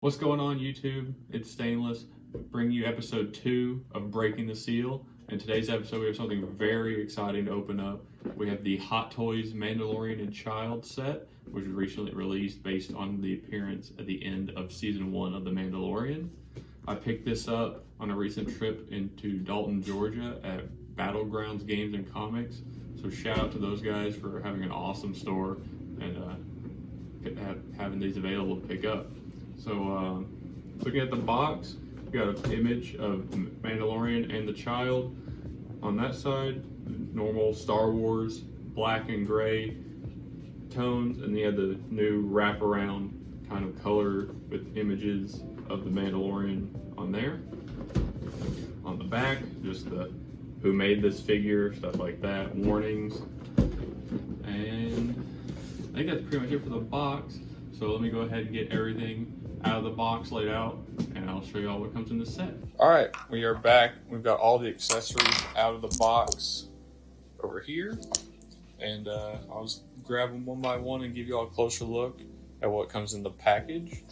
What's going on, YouTube? It's Stainless, bringing you episode 2 of Breaking the Seal. In today's episode, we have something very exciting to open up. We have the Hot Toys Mandalorian Child set, which was recently released based on the appearance at the end of Season 1 of The Mandalorian. I picked this up on a recent trip into Dalton, Georgia at Battlegrounds Games and Comics. So shout out to those guys for having an awesome store and having these available to pick up. So looking at the box, we got an image of Mandalorian and the child. On that side, normal Star Wars black and gray tones, and you had the new wraparound kind of color with images of the Mandalorian on there. On the back, just the who made this figure, stuff like that, warnings. And I think that's pretty much it for the box. So let me go ahead and get everything out of the box laid out, and I'll show you all what comes in the set. All right, we are back. We've got all the accessories out of the box over here, and I'll just grab them one by one and give you all a closer look at what comes in the package.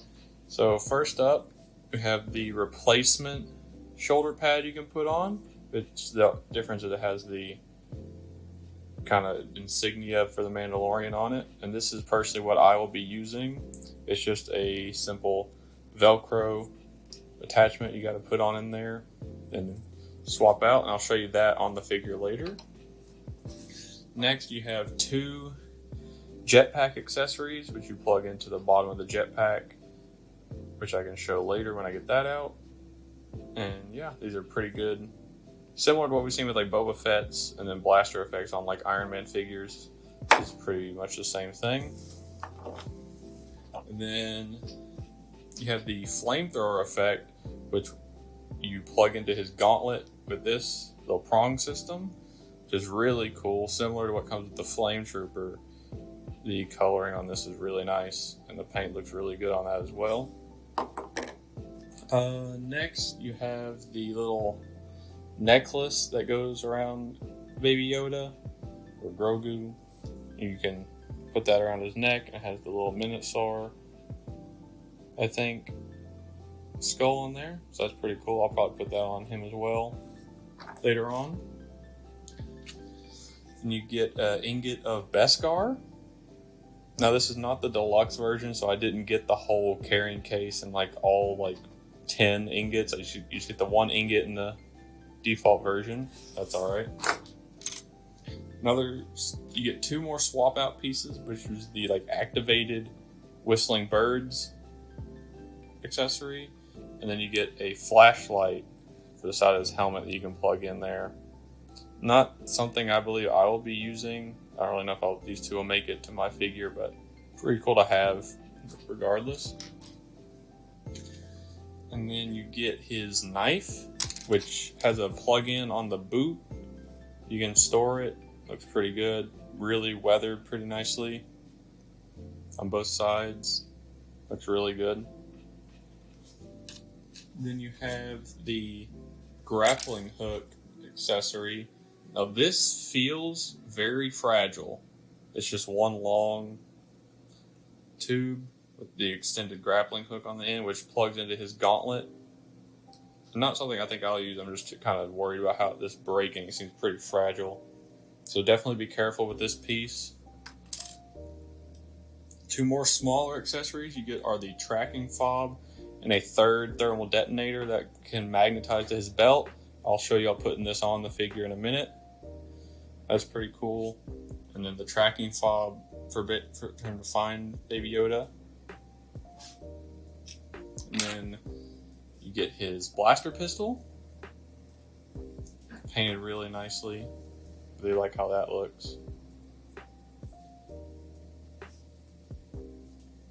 So first up, we have the replacement shoulder pad you can put on. It's the difference that it has the kind of insignia for the Mandalorian on it, and this is personally what I will be using. It's just a simple Velcro attachment you got to put on in there and swap out, and I'll show you that on the figure later. Next, you have two jetpack accessories, which you plug into the bottom of the jetpack, which I can show later when I get that out. And yeah, these are pretty good. Similar to what we've seen with like Boba Fett's and then blaster effects on like Iron Man figures. It's pretty much the same thing. And then you have the flamethrower effect, which you plug into his gauntlet with this little prong system, which is really cool. Similar to what comes with the Flame Trooper. The coloring on this is really nice, and the paint looks really good on that as well. Next, you have the little necklace that goes around Baby Yoda or Grogu. You can put that around his neck. It has the little Minotaur, I think, skull on there, so that's pretty cool. I'll probably put that on him as well later on. And you get an ingot of Beskar. Now this is not the deluxe version, so I didn't get the whole carrying case and like all like 10 ingots. You just get the one ingot in the default version. That's all right. You get two more swap out pieces, which is the like activated whistling birds accessory, and then you get a flashlight for the side of his helmet that you can plug in there. Not something I believe I will be using. I don't really know if these two will make it to my figure, but pretty cool to have regardless. And then you get his knife, which has a plug-in on the boot. You can store it. Looks pretty good. Really weathered pretty nicely on both sides. Looks really good. Then you have the grappling hook accessory. Now this feels very fragile. It's just one long tube with the extended grappling hook on the end, which plugs into his gauntlet. Not something I think I'll use. I'm just kind of worried about how this breaking. It seems pretty fragile. So definitely be careful with this piece. Two more smaller accessories you get are the tracking fob and a third thermal detonator that can magnetize to his belt. I'll show you all putting this on the figure in a minute. That's pretty cool. And then the tracking fob for him to find Baby Yoda. And then you get his blaster pistol, painted really nicely. Really like how that looks.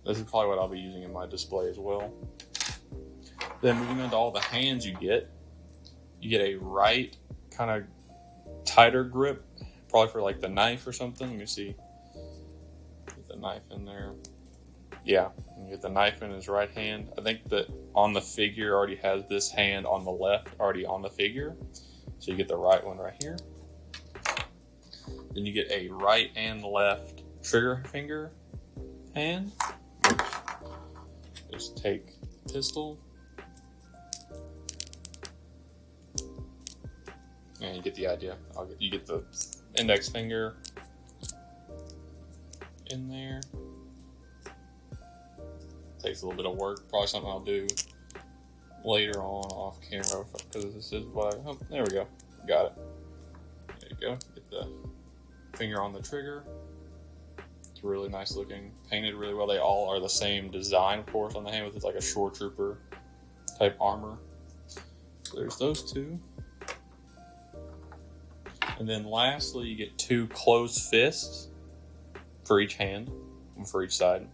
This is probably what I'll be using in my display as well. Then moving on to all the hands you get a right kind of tighter grip, probably for like the knife or something. Let me see. Get the knife in there. Yeah, you get the knife in his right hand. I think that on the figure already has this hand on the left already on the figure. So you get the right one right here. Then you get a right and left trigger finger hand. Just take pistol. And you get the idea. You get the index finger in there. Takes a little bit of work. Probably something I'll do later on off camera because this is what I. Oh, there we go. Got it. There you go. Get the finger on the trigger. It's really nice looking. Painted really well. They all are the same design, of course, on the hand with like a shore trooper type armor. So there's those two. And then lastly, you get 2 closed fists for each hand and for each side.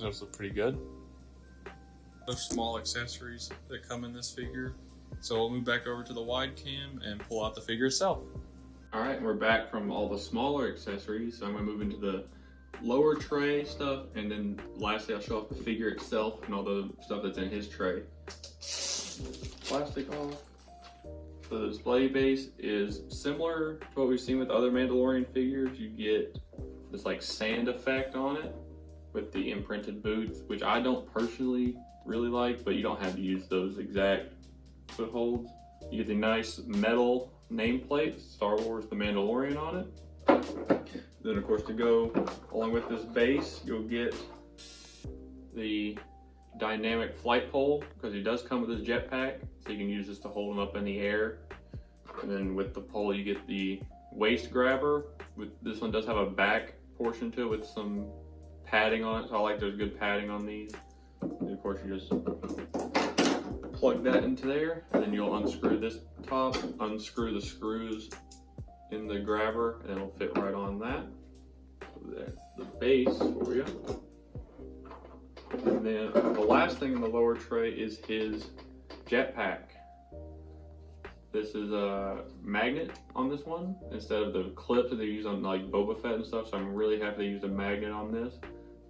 Those look pretty good. Those small accessories that come in this figure. So we'll move back over to the wide cam and pull out the figure itself. All right, we're back from all the smaller accessories. So I'm gonna move into the lower tray stuff, and then lastly I'll show off the figure itself and all the stuff that's in his tray. Plastic off. So the display base is similar to what we've seen with other Mandalorian figures. You get this like sand effect on it with the imprinted boots, which I don't personally really like, but you don't have to use those exact footholds. You get the nice metal nameplate, Star Wars The Mandalorian on it. Then of course to go along with this base, you'll get the dynamic flight pole, because he does come with his jetpack, so you can use this to hold him up in the air. And then with the pole you get the waist grabber. This one does have a back portion to it with some padding on it, so I like there's good padding on these. And of course you just plug that into there, and then you'll unscrew this top, unscrew the screws in the grabber, and it'll fit right on that. So that's the base for you. And then the last thing in the lower tray is his jetpack. This is a magnet on this one instead of the clips that they use on like Boba Fett and stuff, so I'm really happy they used a magnet on this.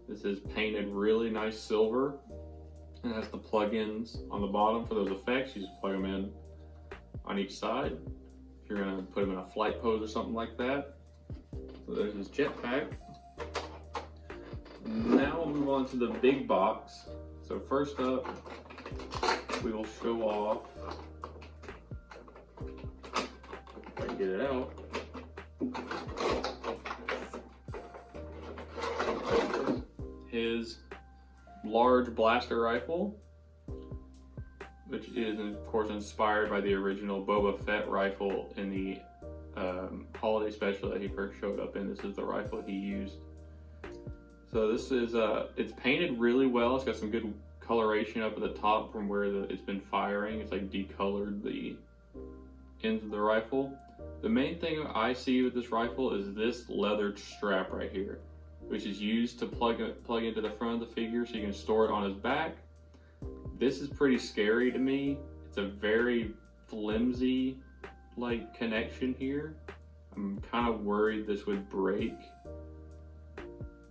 This is painted really nice silver and it has the plug-ins on the bottom for those effects. You just plug them in on each side if you're going to put them in a flight pose or something like that. So there's his jetpack. Now we'll move on to the big box. So first up, we will show off, if I can get it out, his large blaster rifle, which is of course inspired by the original Boba Fett rifle in the holiday special that he first showed up in. This is the rifle he used. So this is, it's painted really well. It's got some good coloration up at the top from where it's been firing. It's like decolored the ends of the rifle. The main thing I see with this rifle is this leather strap right here, which is used to plug into the front of the figure so you can store it on his back. This is pretty scary to me. It's a very flimsy like connection here. I'm kind of worried this would break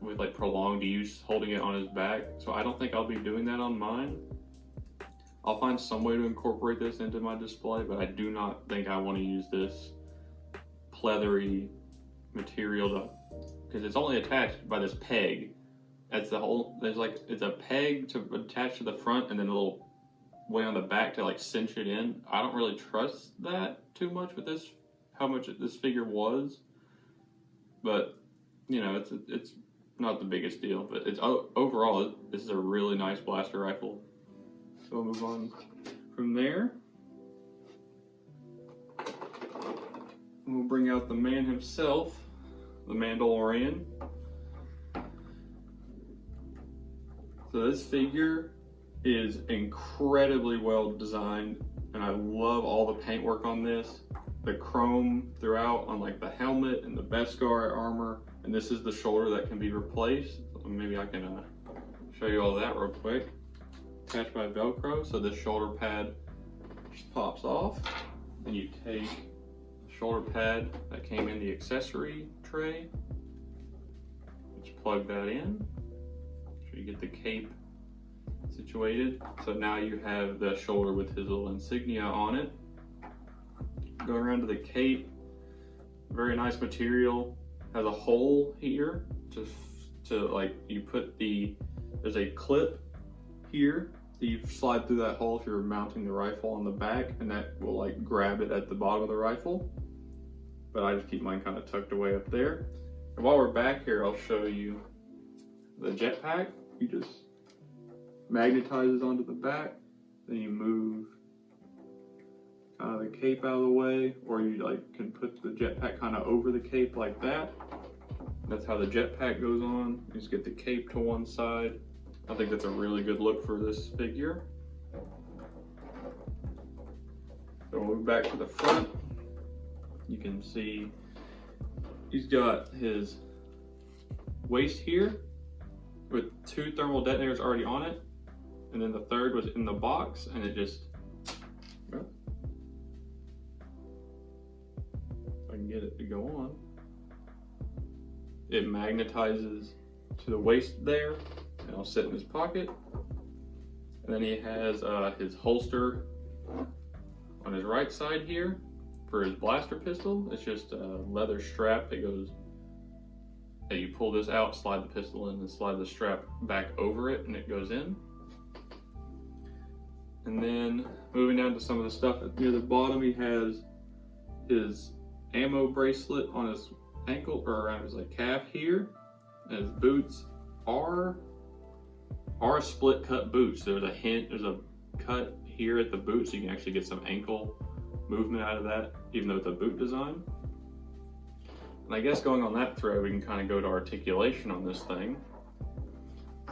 with like prolonged use holding it on his back. So I don't think I'll be doing that on mine. I'll find some way to incorporate this into my display, but I do not think I want to use this pleathery material because it's only attached by this peg. That's the whole, it's a peg to attach to the front and then a little way on the back to like cinch it in. I don't really trust that too much with this, how much this figure was, but you know, it's not the biggest deal, but it's overall, this is a really nice blaster rifle. So we'll move on from there. We'll bring out the man himself, the Mandalorian. So this figure is incredibly well designed, and I love all the paintwork on this. The chrome throughout on like the helmet and the Beskar armor, and this is the shoulder that can be replaced. So maybe I can show you all that real quick. Attached by Velcro, so this shoulder pad just pops off, and you take the shoulder pad that came in the accessory tray, just plug that in, so you get the cape situated. So now you have the shoulder with his little insignia on it. Go around to the cape, very nice material. Has a hole here to like you put there's a clip here that you slide through that hole if you're mounting the rifle on the back, and that will like grab it at the bottom of the rifle. But I just keep mine kind of tucked away up there. And while we're back here, I'll show you the jetpack. You just magnetizes onto the back, then you move the cape out of the way, or you like can put the jetpack kind of over the cape like that. That's how the jetpack goes on. You just get the cape to one side. I think that's a really good look for this figure. So we'll move back to the front. You can see he's got his waist here with 2 thermal detonators already on it, and then the third was in the box, and it just, well, if I can get it to go on, it magnetizes to the waist there, and it'll sit in his pocket. And then he has his holster on his right side here for his blaster pistol. It's just a leather strap that goes, that you pull this out, slide the pistol in, and slide the strap back over it, and it goes in. And then moving down to some of the stuff near the bottom, he has his ammo bracelet on his ankle, or around his like calf here, and his boots are split cut boots. There's a cut here at the boot, so you can actually get some ankle movement out of that, even though it's a boot design. And I guess going on that thread, we can kind of go to articulation on this thing.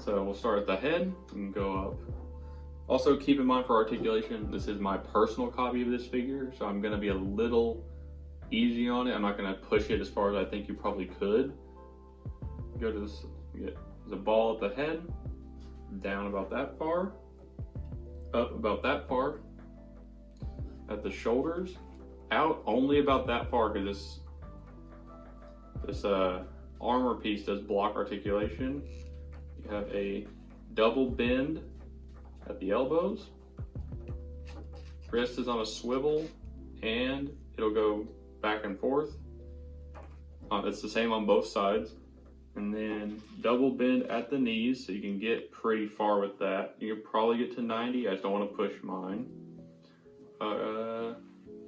So we'll start at the head and go up. Also keep in mind for articulation, this is my personal copy of this figure, so I'm gonna be a little easy on it. I'm not gonna push it as far as I think you probably could. Go to this, there's a ball at the head, down about that far, up about that far, at the shoulders, out only about that far, because this armor piece does block articulation. You have a double bend at the elbows. Wrist is on a swivel, and it'll go back and forth. It's the same on both sides. And then double bend at the knees, so you can get pretty far with that. You can probably get to 90. I just don't want to push mine.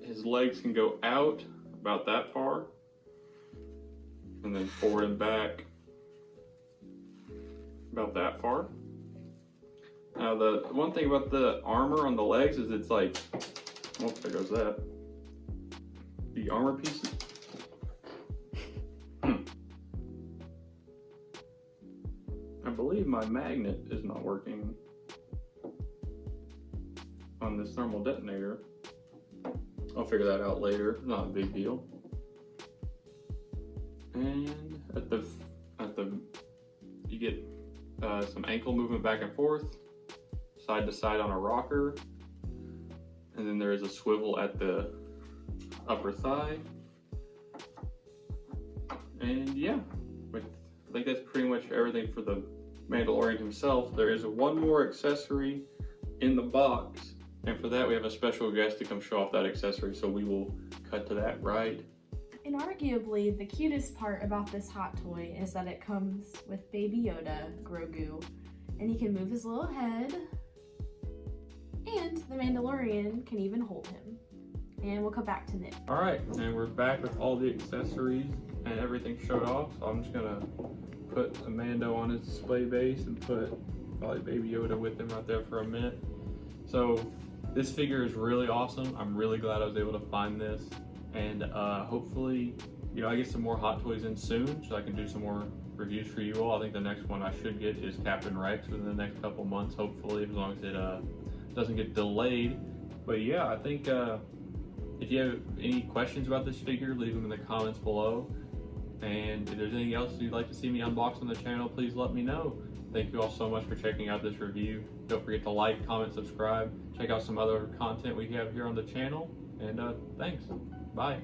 His legs can go out about that far, and then forward and back about that far. Now the one thing about the armor on the legs is it's like, oh, there goes that. The armor pieces. I believe my magnet is not working on this thermal detonator. I'll figure that out later, not a big deal. And at the you get some ankle movement back and forth, side to side on a rocker, and then there is a swivel at the upper thigh. And yeah, I think that's pretty much everything for the Mandalorian himself. There is one more accessory in the box, and for that we have a special guest to come show off that accessory, so we will cut to that right. And arguably the cutest part about this hot toy is that it comes with Baby Yoda, Grogu, and he can move his little head, and the Mandalorian can even hold him. And we'll come back to Nick. All right, and we're back with all the accessories and everything showed off. So I'm just gonna put the Mando on his display base and put probably Baby Yoda with him right there for a minute. So this figure is really awesome. I'm really glad I was able to find this, and hopefully, I get some more Hot Toys in soon, so I can do some more reviews for you all. I think the next one I should get is Captain Rex within the next couple months, hopefully, as long as it doesn't get delayed. But yeah, I think if you have any questions about this figure, leave them in the comments below. And if there's anything else you'd like to see me unbox on the channel, please let me know. Thank you all so much for checking out this review. Don't forget to like, comment, subscribe. Check out some other content we have here on the channel. And thanks. Bye.